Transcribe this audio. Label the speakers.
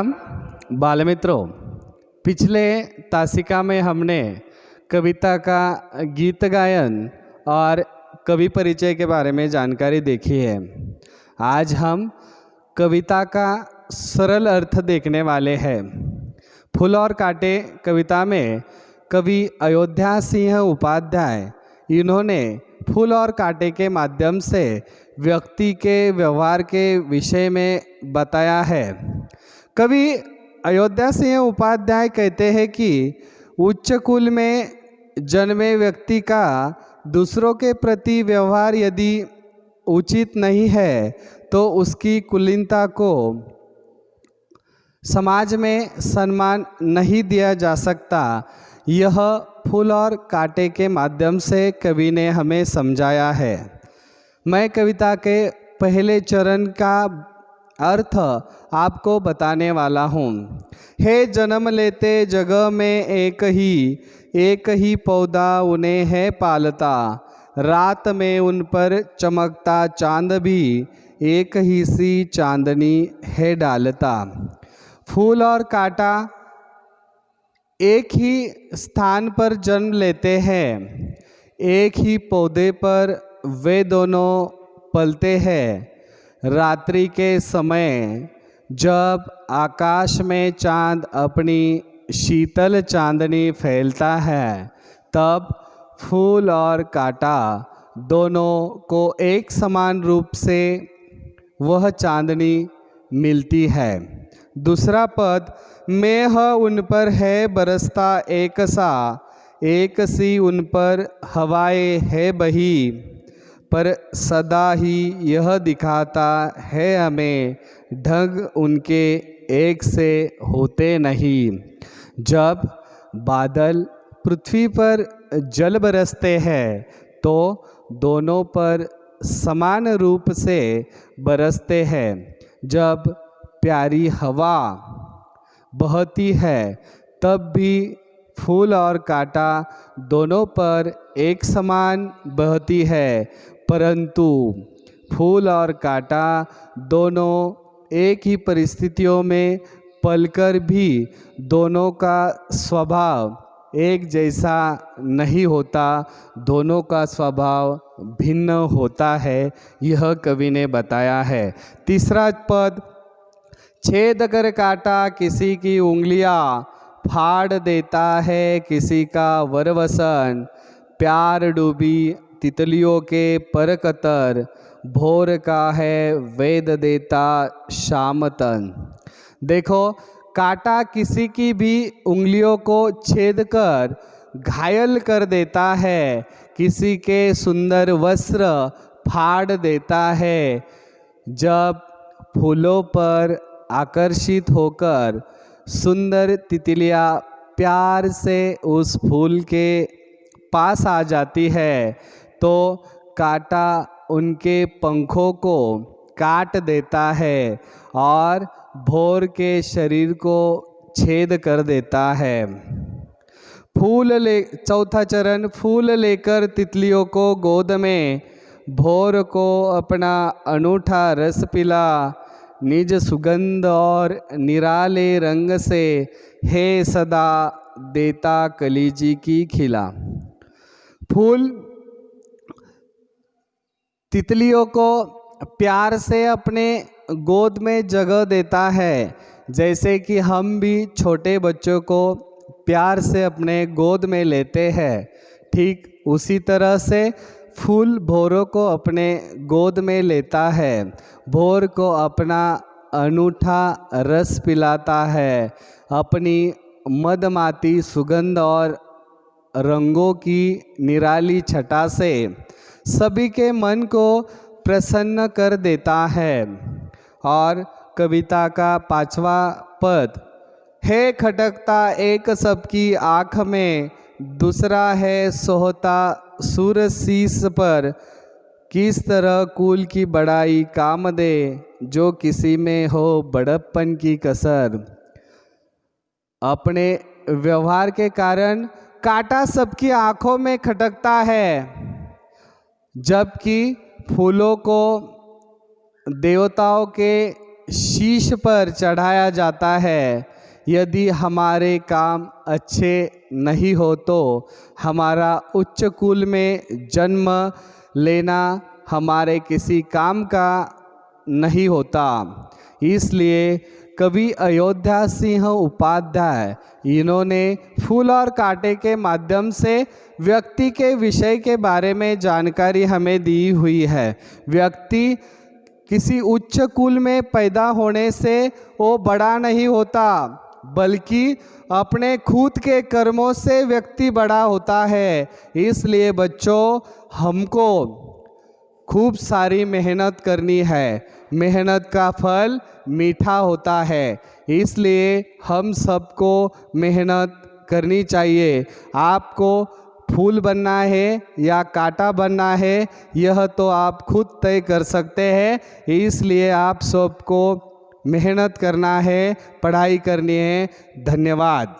Speaker 1: बाल मित्रों, पिछले तासिका में हमने कविता का गीत गायन और कवि परिचय के बारे में जानकारी देखी है। आज हम कविता का सरल अर्थ देखने वाले हैं। फूल और कांटे कविता में कवि अयोध्या सिंह उपाध्याय इन्होंने फूल और कांटे के माध्यम से व्यक्ति के व्यवहार के विषय में बताया है। कवि अयोध्या सिंह उपाध्याय कहते हैं कि उच्च कुल में जन्मे व्यक्ति का दूसरों के प्रति व्यवहार यदि उचित नहीं है तो उसकी कुलीनता को समाज में सम्मान नहीं दिया जा सकता। यह फूल और कांटे के माध्यम से कवि ने हमें समझाया है। मैं कविता के पहले चरण का अर्थ आपको बताने वाला हूँ। हे जन्म लेते जगह में एक ही पौधा उन्हें है पालता, रात में उन पर चमकता चांद भी एक ही सी चांदनी है डालता। फूल और कांटा एक ही स्थान पर जन्म लेते हैं, एक ही पौधे पर वे दोनों पलते हैं। रात्रि के समय जब आकाश में चांद अपनी शीतल चांदनी फैलता है तब फूल और कांटा दोनों को एक समान रूप से वह चांदनी मिलती है। दूसरा पद, मेह उन पर है बरसता एक सा, एक सी उन पर हवाएं है बही, पर सदा ही यह दिखाता है हमें ढंग उनके एक से होते नहीं। जब बादल पृथ्वी पर जल बरसते हैं तो दोनों पर समान रूप से बरसते हैं। जब प्यारी हवा बहती है तब भी फूल और कांटा दोनों पर एक समान बहती है, परंतु फूल और कांटा दोनों एक ही परिस्थितियों में पलकर भी दोनों का स्वभाव एक जैसा नहीं होता, दोनों का स्वभाव भिन्न होता है। यह कवि ने बताया है। तीसरा पद, छेद कर काटा किसी की उंगलियां, फाड़ देता है किसी का वरवसन, प्यार डूबी तितलियों के पर कतर, भोर का है वेद देता शामतन। देखो, कांटा किसी की भी उंगलियों को छेद कर घायल कर देता है, किसी के सुंदर वस्त्र फाड़ देता है। जब फूलों पर आकर्षित होकर सुंदर तितलियां प्यार से उस फूल के पास आ जाती है तो कांटा उनके पंखों को काट देता है और भोर के शरीर को छेद कर देता है। चौथा चरण, फूल लेकर तितलियों को गोद में, भोर को अपना अनूठा रस पिला, निज सुगंध और निराले रंग से है सदा देता कलीजी की खिला। फूल तितलियों को प्यार से अपने गोद में जगह देता है, जैसे कि हम भी छोटे बच्चों को प्यार से अपने गोद में लेते हैं। ठीक उसी तरह से फूल भोरों को अपने गोद में लेता है, भोर को अपना अनूठा रस पिलाता है, अपनी मदमाती सुगंध और रंगों की निराली छटा से सभी के मन को प्रसन्न कर देता है। और कविता का पांचवा पद, है खटकता एक सबकी आँख में, दूसरा है सोहता सूर शीस पर, किस तरह कुल की बड़ाई काम दे, जो किसी में हो बड़प्पन की कसर। अपने व्यवहार के कारण कांटा सबकी आँखों में खटकता है, जबकि फूलों को देवताओं के शीश पर चढ़ाया जाता है। यदि हमारे काम अच्छे नहीं हो तो हमारा उच्च कुल में जन्म लेना हमारे किसी काम का नहीं होता। इसलिए कवि अयोध्या सिंह उपाध्याय इन्होंने फूल और कांटे के माध्यम से व्यक्ति के विषय के बारे में जानकारी हमें दी हुई है। व्यक्ति किसी उच्च कुल में पैदा होने से वो बड़ा नहीं होता, बल्कि अपने खुद के कर्मों से व्यक्ति बड़ा होता है। इसलिए बच्चों, हमको खूब सारी मेहनत करनी है। मेहनत का फल मीठा होता है, इसलिए हम सबको मेहनत करनी चाहिए। आपको फूल बनना है या कांटा बनना है, यह तो आप खुद तय कर सकते हैं। इसलिए आप सबको मेहनत करना है, पढ़ाई करनी है। धन्यवाद।